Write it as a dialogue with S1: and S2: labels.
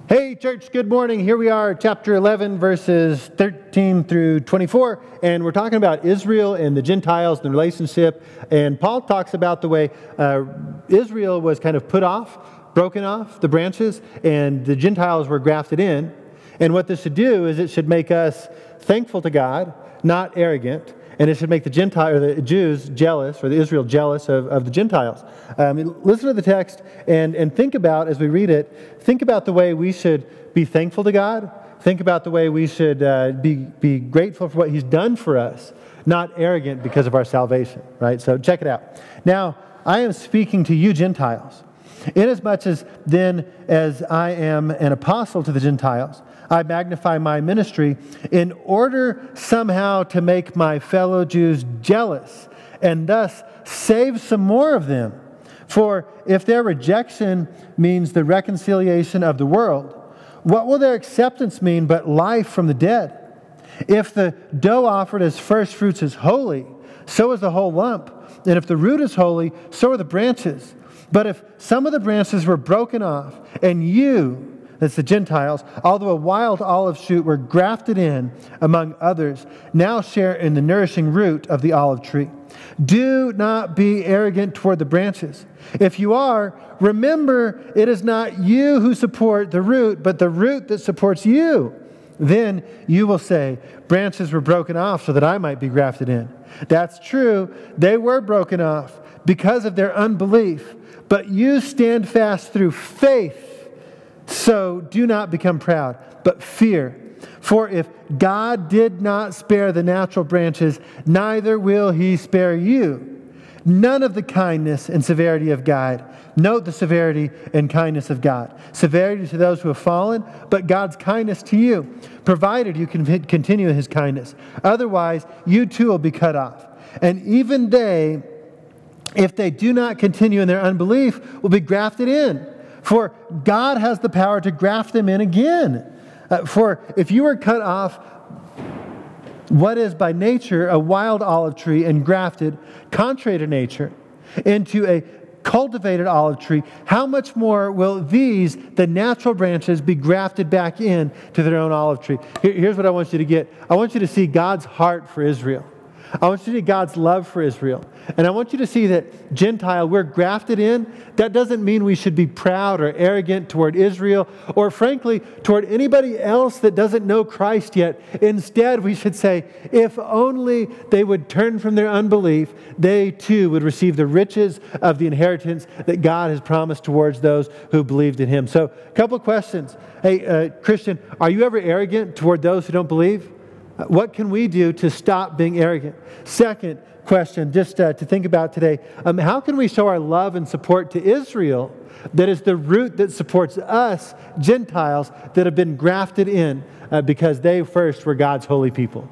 S1: Hey church, good morning. Here we are, chapter 11, verses 13 through 24, and we're talking about Israel and the Gentiles and the relationship. And Paul talks about the way Israel was kind of put off, broken off, the branches, and the Gentiles were grafted in. And what this should do is it should make us thankful to God, not arrogant. And it should make the Jews jealous, or the Israel jealous of the Gentiles. Listen to the text and think about, as we read it, think about the way we should be thankful to God. Think about the way we should be grateful for what He's done for us, not arrogant because of our salvation, right? So check it out. Now, I am speaking to you Gentiles. Inasmuch as then as I am an apostle to the Gentiles, I magnify my ministry in order somehow to make my fellow Jews jealous and thus save some more of them. For if their rejection means the reconciliation of the world, what will their acceptance mean but life from the dead? If the dough offered as first fruits is holy, so is the whole lump. And if the root is holy, so are the branches. But if some of the branches were broken off, and you, that's the Gentiles, although a wild olive shoot, were grafted in among others, now share in the nourishing root of the olive tree. Do not be arrogant toward the branches. If you are, remember it is not you who support the root, but the root that supports you. Then you will say, branches were broken off so that I might be grafted in. That's true. They were broken off because of their unbelief. But you stand fast through faith. So do not become proud, but fear. For if God did not spare the natural branches, neither will He spare you. None of the kindness and severity of God. Note the severity and kindness of God. Severity to those who have fallen, but God's kindness to you, provided you can continue in His kindness. Otherwise, you too will be cut off. And even they, if they do not continue in their unbelief, will be grafted in. For God has the power to graft them in again. For if you are cut off what is by nature a wild olive tree and grafted, contrary to nature, into a cultivated olive tree, how much more will these, the natural branches, be grafted back in to their own olive tree? Here's what I want you to get. I want you to see God's heart for Israel. I want you to see God's love for Israel. And I want you to see that Gentile, we're grafted in. That doesn't mean we should be proud or arrogant toward Israel or frankly toward anybody else that doesn't know Christ yet. Instead, we should say, if only they would turn from their unbelief, they too would receive the riches of the inheritance that God has promised towards those who believed in Him. So, a couple of questions. Hey, Christian, are you ever arrogant toward those who don't believe? What can we do to stop being arrogant? Second question, just to think about today, how can we show our love and support to Israel that is the root that supports us, Gentiles, that have been grafted in because they first were God's holy people?